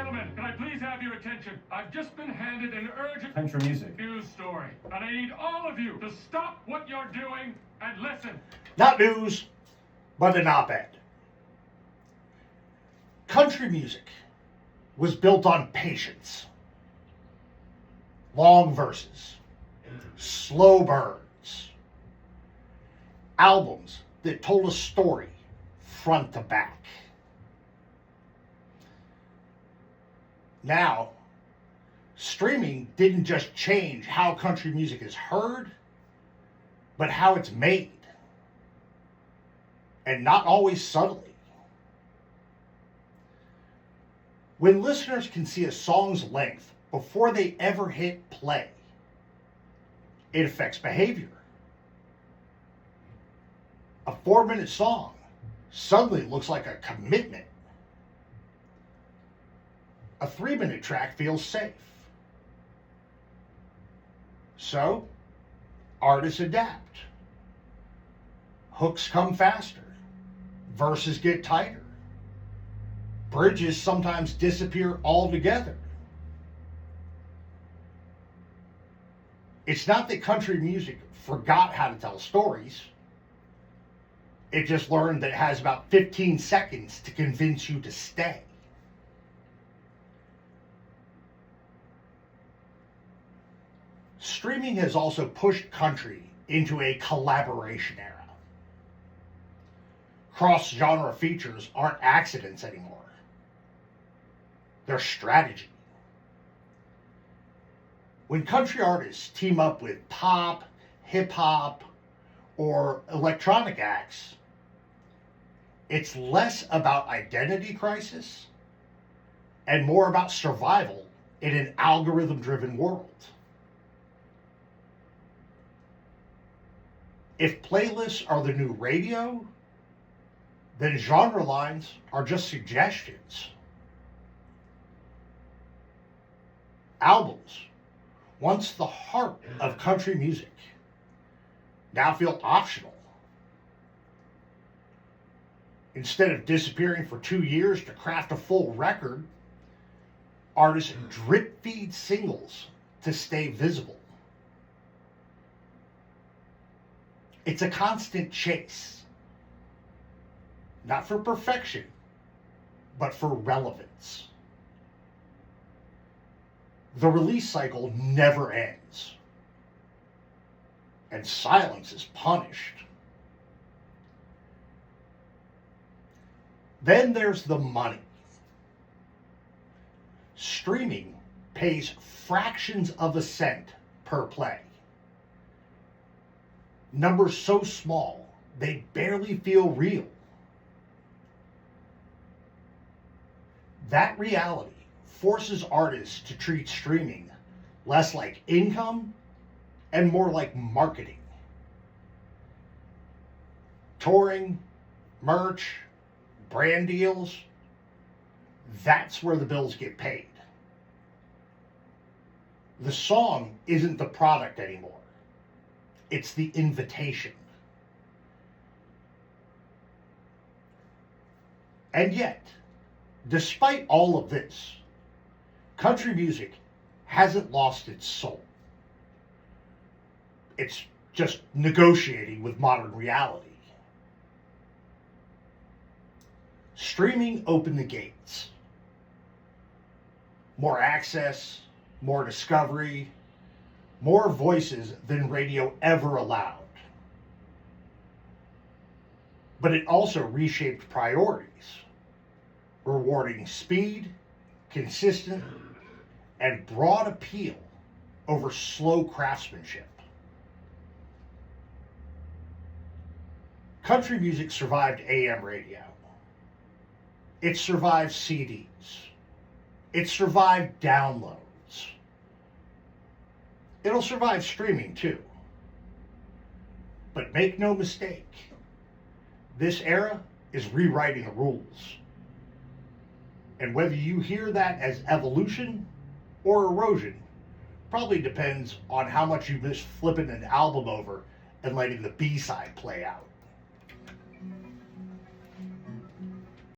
Gentlemen, can I please have your attention? I've just been handed an urgent country music news story, and I need all of you to stop what you're doing and listen. Not news, but an op-ed. Country music was built on patience. Long verses, slow burns, albums that told a story front to back. Now, streaming didn't just change how country music is heard, but how it's made. And not always subtly. When listeners can see a song's length before they ever hit play, it affects behavior. A 4-minute song suddenly looks like a commitment. A 3-minute track feels safe. So, artists adapt. Hooks come faster. Verses get tighter. Bridges sometimes disappear altogether. It's not that country music forgot how to tell stories. It just learned that it has about 15 seconds to convince you to stay. Streaming has also pushed country into a collaboration era. Cross-genre features aren't accidents anymore. They're strategy. When country artists team up with pop, hip-hop, or electronic acts, it's less about identity crisis and more about survival in an algorithm-driven world. If playlists are the new radio, then genre lines are just suggestions. Albums, once the heart of country music, now feel optional. Instead of disappearing for 2 years to craft a full record, artists drip feed singles to stay visible. It's a constant chase. Not for perfection, but for relevance. The release cycle never ends. And silence is punished. Then there's the money. Streaming pays fractions of a cent per play. Numbers so small, they barely feel real. That reality forces artists to treat streaming less like income and more like marketing. Touring, merch, brand deals, that's where the bills get paid. The song isn't the product anymore. It's the invitation. And yet, despite all of this, country music hasn't lost its soul. It's just negotiating with modern reality. Streaming opened the gates. More access, more discovery, more voices than radio ever allowed. But it also reshaped priorities, rewarding speed, consistent, and broad appeal over slow craftsmanship. Country music survived AM radio. It survived CDs. It survived downloads. It'll survive streaming too. But make no mistake, this era is rewriting the rules. And whether you hear that as evolution or erosion probably depends on how much you miss flipping an album over and letting the B-side play out.